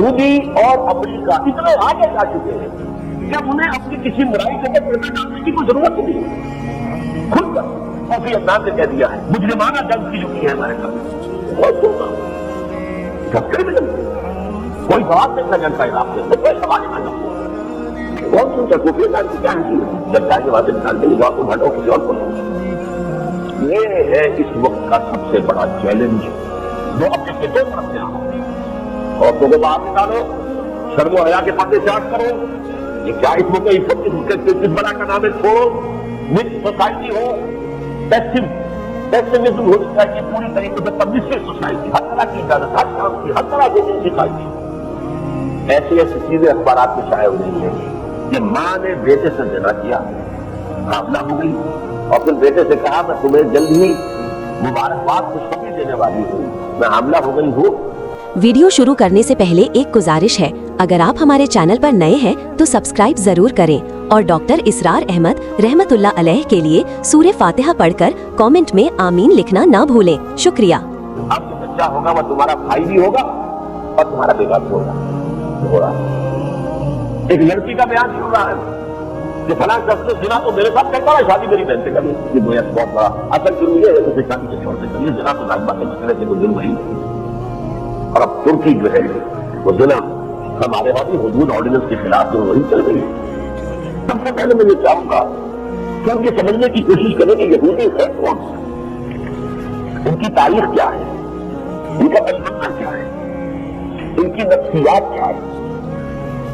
سعودی اور امریکہ اتنے آگے جا چکے ہیں کہ انہیں اپنی کسی برائی کے اوپر پردہ ڈالنے کی کوئی ضرورت نہیں ہے. خود کر کوفی عنان نے کہہ دیا ہے مجرمانہ جنگ کی جو کی ہے ہمارے ساتھ بہت سنتا ہوں دفتر میں جنگ کوئی جواب نہیں نہ جنتا علاق میں کوئی سوال نہ جنگ کون سنتا کوفی عنان کی کیا کی جب جائے کے بعد انسان کے لیے جواب کو بھٹو کسی اور کو نہیں. یہ ہے اس وقت کا سب سے بڑا چیلنج جو اپنے کے دو طرف سے آؤ اور تو باہر نکالو شرم و حیا کے پردے سے ہٹ کرو. یہ کیا اس وقت اس بڑا کا نام ہے چھوڑو مکس سوسائٹی ہو پیسمزم ہونی چاہیے پوری طریقے سے پرمیسیو سوسائٹی ہر طرح کی اجازت ہر کام کی ہر طرح کی سکھائی ایسی ایسی چیزیں اخبارات میں شائع ہو رہی ہیں کہ ماں نے بیٹے سے زنا کیا حاملہ ہو گئی اور پھر بیٹے سے کہا میں تمہیں جلد ہی مبارکباد خوشخبری دینے والی ہوں میں حاملہ ہو گئی ہوں. ویڈیو شروع کرنے سے پہلے ایک گزارش ہے اگر آپ ہمارے چینل پر نئے ہیں تو سبسکرائب ضرور کریں اور ڈاکٹر اسرار احمد رحمت اللہ علیہ کے لیے سورہ فاتحہ پڑھ کر کامنٹ میں آمین لکھنا نہ بھولیں. شکریہ. اب جو بچہ ہوگا وہ تمہارا بھائی بھی ہوگا اور تمہارا بیٹا بھی ہوگا. ایک لڑکی کا بیان سن رہا ہے کہ فلاں شخص نے زنا تو میرے ساتھ کرتا ہے شادی میری بہن سے کری یہ بہت بڑا اصل ضرور یہ ہے کہ شادی سے چھوڑ سے کریے زنا تو ظاہر بات ہے مسئلے سے کوئی ظلم نہیں. اور اب ترکی جو ہے وہ زنا ہمارے وہاں بھی حدود آرڈیننس کے خلاف جو وہی چل رہی ہے. سب سے پہلے میں یہ چاہوں گا کہ ان کے سمجھنے کی کوشش کریں کہ یہودی ہے کون ان کی تاریخ کیا ہے ان کا پریکرم کیا ہے ان کی نفسیات کیا ہے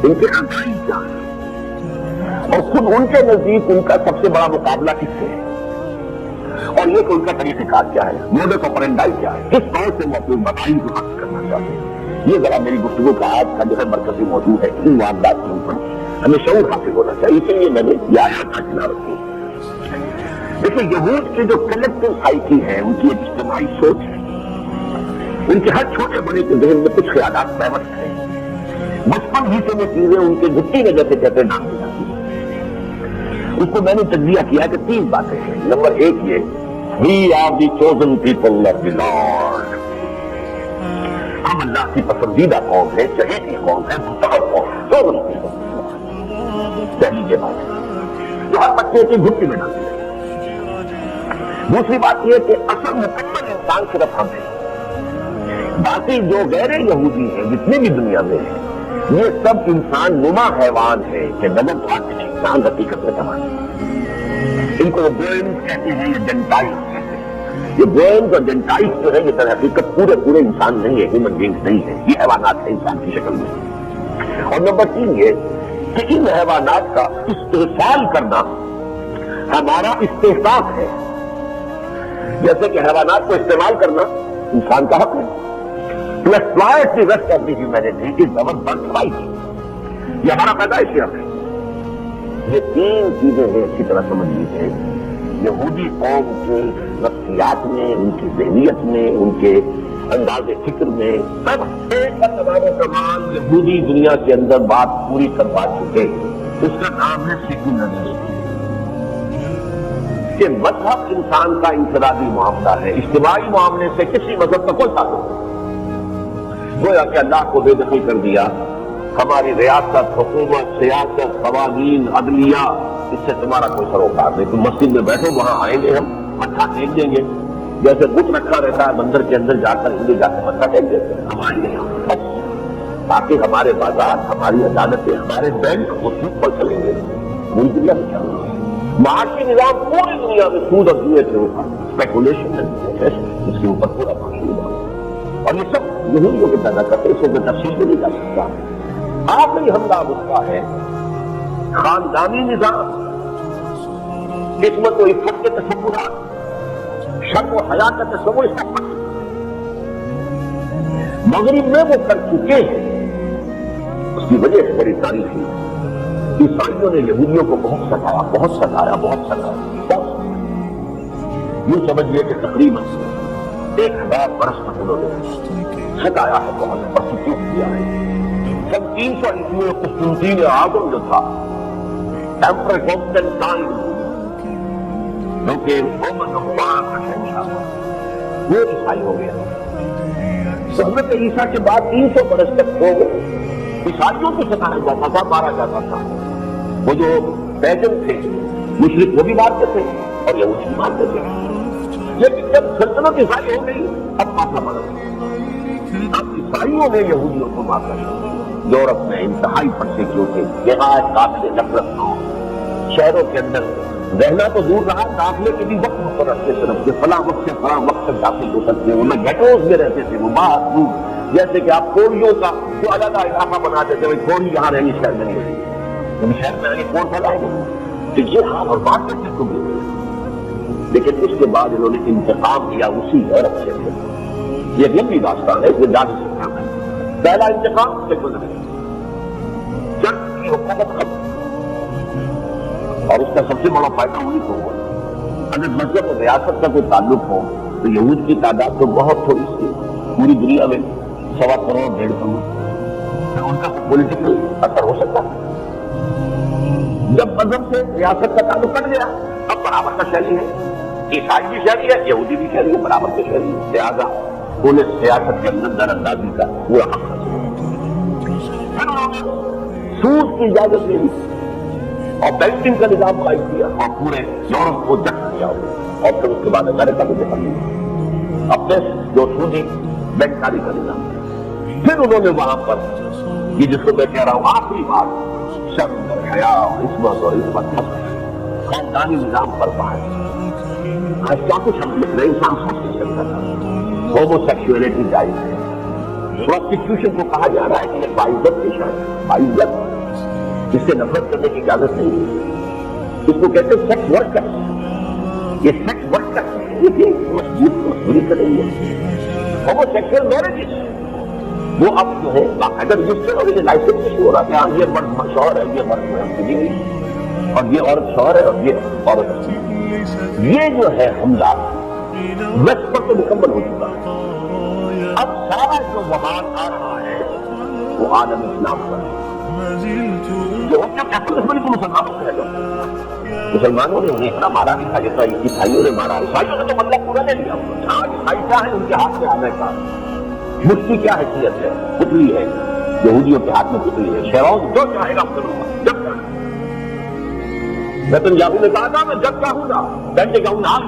ان کے عقائد کیا ہے اور خود ان کے نزدیک ان کا سب سے بڑا مقابلہ کس سے ہے اور یہ کہ ان کا طریقہ کار کیا ہے موڈس آپرینڈائی کیا ہے کس طور سے وہ اپنی بڑائی کو حاصل کرنا چاہتے ہیں. یہ ذرا میری گفتگو کا آج کا جو ہے مرکزی موضوع ہے ان واردات کے اوپر ہمیں شعور حاصل ہونا چاہیے اسی لیے میں نے یہ آیات کا چنا رکھی. دیکھیے یہود کی جو کلیکٹو سائیکی ہے ان کی ایک اجتماعی سوچ ہے ان کے ہر چھوٹے بڑے کے ذہن میں کچھ خیالات پیوست ہیں بچپن ہی سے وہ چیزیں ان کے گٹی میں جیسے کہتے ہیں نام جاتی ہیں. اس کو میں نے تجزیہ کیا کہ 3 باتیں ہیں. نمبر 1 یہ We are the chosen people of the Lord. ہم اللہ کی پسندیدہ قوم ہے چہیتی قوم ہے منتخب قوم ہے chosen people. پہلی یہ بات ہے جو ہر بچے کی گھٹی میں ڈالتی ہے. دوسری بات یہ کہ اصل مکمل انسان صرف ہم ہیں باقی جو غیر یہودی ہیں جتنے بھی دنیا میں ہیں یہ سب انسان نما حیوان ہے کہ نظر تو آتے ہیں انسان حقیقت میں تمام. ان کو گوئنز کہتے ہیں یا جنٹائز کہتے ہیں. یہ گوئنز اور جنٹائز جو ہے یہ در حقیقت پورے انسان نہیں ہے ہیومن بینگز نہیں ہے یہ حیوانات ہیں انسان کی شکل میں. اور نمبر 3 یہ کہ ان حیوانات کا استحصال کرنا ہمارا استحقاق ہے جیسے کہ حیوانات کو استعمال کرنا انسان کا حق ہے. To exploit the rest of the humanity is our birthright. یہ ہمارا پیدائشی حق ہے. یہ 3 چیزیں ہیں اچھی طرح سمجھ لیجیے یہودی قوم کے نفسیات میں ان کی ذہنیت میں ان کے انداز فکر میں سب ایک تمام یہودی دنیا کے اندر بات پوری کروا چکے. اس کا نام ہے سیکولرزم کہ مذہب انسان کا انفرادی معاملہ ہے اجتماعی معاملے سے کسی مذہب کا کوئی تعلق نہیں. گویا کہ اللہ کو بے دخل کر دیا. ہماری ریاست حکومت سیاست قوانین عدلیہ اس سے تمہارا کوئی سروکار نہیں. تم مسجد میں بیٹھو وہاں آئیں گے ہم متھا ٹیک دیں گے جیسے بت رکھا رہتا ہے مندر کے اندر جا کر ہندو جا کے متھا ٹیک دیتے ہیں ہم آئیں گے بس. باقی ہمارے بازار ہماری عدالتیں ہمارے بینک وہ سود پر چلیں گے. پوری دنیا میں چل رہا ہے معاشی نظام پوری دنیا میں سود اور جوئے سے ہوگا اسپیکولیشن ہے اس کے اوپر پورا مشہور ہے اور یہ سب یہودیوں کے پیدا کرتے اس کو تفصیل بھی نہیں کر سکتا. آخری حملہ اس کا ہے خاندانی نظام قسمت و عفت کے تصورات شرم و حیا کا تصور اس کا مغرب میں وہ کر چکے ہیں. اس کی وجہ ہے بڑی تاریخی عیسائیوں نے یہودیوں کو بہت ستایا. یوں سمجھیے کہ تقریباً 1000 برس تک انہوں نے ستایا ہے بہت پرسیکیوٹ کیا ہے. سن 300 عیسوی میں قسطنطین اعظم جو تھا ایمپرر کانسٹینٹائن جو کہ رومن امپائر کا شہنشاہ تھا وہ عیسائی ہو گیا. تو حضرت عیسیٰ کے بعد 300 برس تک تو عیسائیوں کو ستایا جاتا تھا، مارا جاتا تھا. وہ جو پیغم تھے مشرک وہ بھی مارتے تھے اور یہودی بھی مارتے تھے. لیکن جب سلطنت عیسائی ہو گئی اب ماتھا مارا. اب عیسائیوں نے یہودیوں کو مارا. یورپ میں انتہائی پرسیکیوٹ تھے، نہایت قابل نفرت ہو. شہروں کے اندر رہنا تو دور رہا، داخلے کے بھی وقت مقرر تھے، صرف کہ فلاں وقت سے فلاں وقت تک داخل ہو سکتے ہیں. انہیں گھٹوز میں رہتے تھے وہ باہر دور، جیسے کہ آپ کوڑیوں کا جو علیحدہ علاقہ بناتے تھے، وہ کوڑی یہاں رہنی شہر میں نہیں رہی. شہر میں رہنے کون پھیلائے گا؟ تو یہ حال اور بات کرتے تم. لیکن اس کے بعد انہوں نے انتقام لیا اسی عورت سے. یہ ایک لمبی داستان ہے، اس میں جان سکتا ہے. پہلا انتقام سے گزرے جنگ کی حکومت ختم، اور اس کا سب سے بڑا فائدہ وہی کو ہوا. اگر مذہب اور ریاست کا کوئی تعلق ہو تو یہود کی تعداد تو بہت تھوڑی سی، پوری دنیا میں 1.25 کروڑ 1.5 کروڑ، پھر ان کا پولیٹیکل اثر ہو سکتا ہے. جب مذہب سے ریاست کا تعلق کٹ گیا اب برابر کا شہری ہے. عیسائی بھی شہری ہے، یہودی بھی شہری ہے، برابر کے شہری ہے. لہٰذا انہیں سیاست کے اندر در اندازی کا پورا حق حاصل. پھر انہوں نے سود کی اجازت دے دی اور بینکنگ کا نظام قائم کیا اور پورے یورپ کو جٹ کیا. اور پھر اس کے بعد امریکہ کو دکھا دیا اپنے جو سودی بینکاری کا نظام. پھر انہوں نے وہاں پر یہ جس کو میں کہہ رہا ہوں آخری بات، شرم اور حیا اور عصمت اور عزت خاندانی نظام پر پائے. آج کیا کچھ ہم لکھ رہے انسان سوچ نہیں سکتا تھا. ہومو سیکسولیٹی جائز ہے. پروسٹیٹیوشن کو کہا جا رہا ہے کہ یہ باعزت کی شاید باعزت، اس سے نفرت کرنے کی اجازت نہیں ہے. اس کو کہتے ہیں سیکس ورکر. یہ سیکس ورکر مجبوری کریں گے. ہومو سیکسول میرجز وہ اب جو ہے باقاعدہ رجسٹر اور یہ لائسنس ہو رہا ہے. ہاں یہ مرد شوہر ہے، یہ مرد اور یہ عورت شوہر ہے اور یہ عورت. یہ جو ہے حملہ ویسٹ پر تو مکمل ہو چکا. اب سارا جو زبان آ رہا ہے وہ عالم اسلام پر ہے. جو مسلمانوں سے مسلمانوں نے انہیں اتنا مارا نہیں تھا جتنا عیسائیوں نے مارا. عیسائیوں نے تو مطلب پورا نہیں لیا. عیسائی کیا ہے؟ ان کے ہاتھ میں آنے کا مفتی کیا حیثیت ہے؟ پتلی ہے. یہودیوں کے ہاتھ میں پتلی ہے. شہروز جو چاہے گا کروں گا جب چاہے. نیتنیاہو نے کہا تھا میں جب چاہوں گا گھنٹے کا نام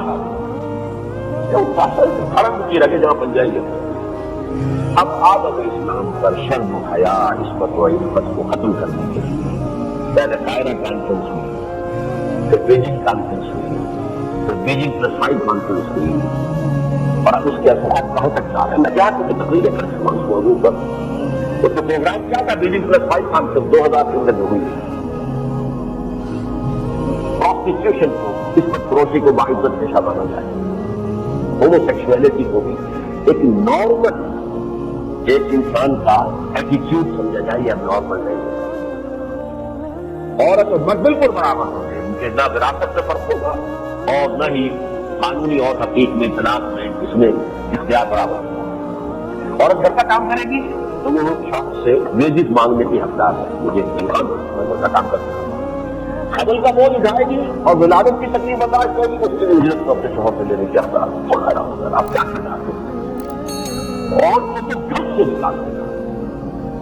حرم کی رکھے جہاں بن جائیں گے. اب عالم اسلام پر شرم و حیا عصمت و عزت کو ختم کرنے کے لیے پہلے قاہرہ کانفرنس ہوئی، پھر بیجنگ کانفرنس ہوئی، پھر بیجنگ +5 کانفرنس ہوئی، اور اب اس کے اثرات کہاں تک جا رہے ہیں. میں کیا کہ تقریریں کر سکتا ہوں اس موضوع پر. تو پروگرام کیا تھا؟ بیجنگ +5 کانفرنس 2013 میں ہوئی. پروسٹیٹیوشن کو، اس پر فروشی کو باعزت پیشہ بنا جائے. ہومو سیکسولیٹی کو بھی ایک نارمل ایک انسان کا ایٹیٹیوڈ سمجھا جائے. یا نارمل نہیں. عورت اور مرد بالکل برابر ہوتے ہیں. ان کے نہ وراثت میں فرق ہوگا اور نہ ہی قانونی اور حقیق میں طلاق میں اس میں اختیار برابر ہوگا. عورت گھر کا کام کرے گی تو وہ شخص سے ویجز مانگنے کی حقدار ہے. مجھے گھر کا کام کرنا ہے. حمل کا بوجھ اٹھائے گی اور ولادت کی تکلیف برداشت کرے گی تو اس کی اجرت کو اپنے شوہر سے لینے کی حقدار ہوگا. آپ کیا کرنا ہے اور وہ تو گھر سے نکال دے گا.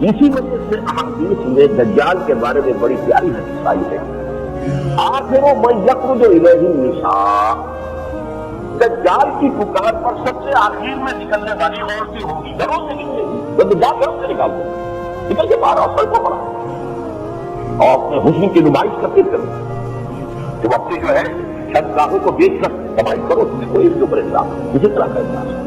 اسی وجہ سے احادیث میں دجال کے بارے میں بڑی پیاری حدیث آئی ہے. آخر من یخرج الیہ النساء، دجال کی پکار پر سب سے آخر میں نکلنے والی عورتیں ہوں گی. گھروں سے نکلے گی تو دجال گھروں سے نکال دے گا. نکل کے باہر اور سڑکوں پر اور اپنے حسن کی نمائش کرتے کرو. تم اپنے جو ہے شرکاہوں کو بیچ کر کمائی کرو. تمہیں کوئی اس کے اوپر احساس اسی طرح کا احساس.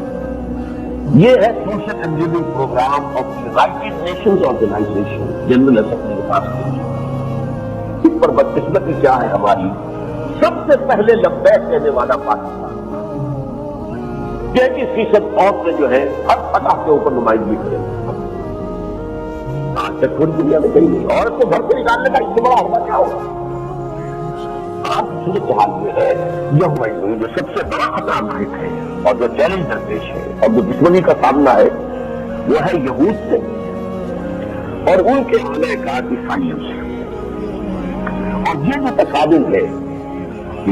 یہ ہے social engineering program of United Nations Organization General Assembly کے پاس. اس پر بدقسمتی کیا ہے ہماری؟ سب سے پہلے لبیک کہنے والا پاکستان. 33% عورتیں جو ہے ہر فتح کے اوپر نمائندگی کریں. آج تک پوری دنیا میں کہیں نہیں. عورت کو گھر سے نکالنے کا اس سے بڑا ہوگا کیا ہوگا؟ آج صورتحال یہ ہے جو سب سے بڑا خطرہ لاحق ہے اور جو چیلنج درپیش ہے اور جو دشمنی کا سامنا ہے وہ ہے یہود سے اور ان کے آنے کا عیسائیوں سے. اور یہ جو تصادم ہے کہ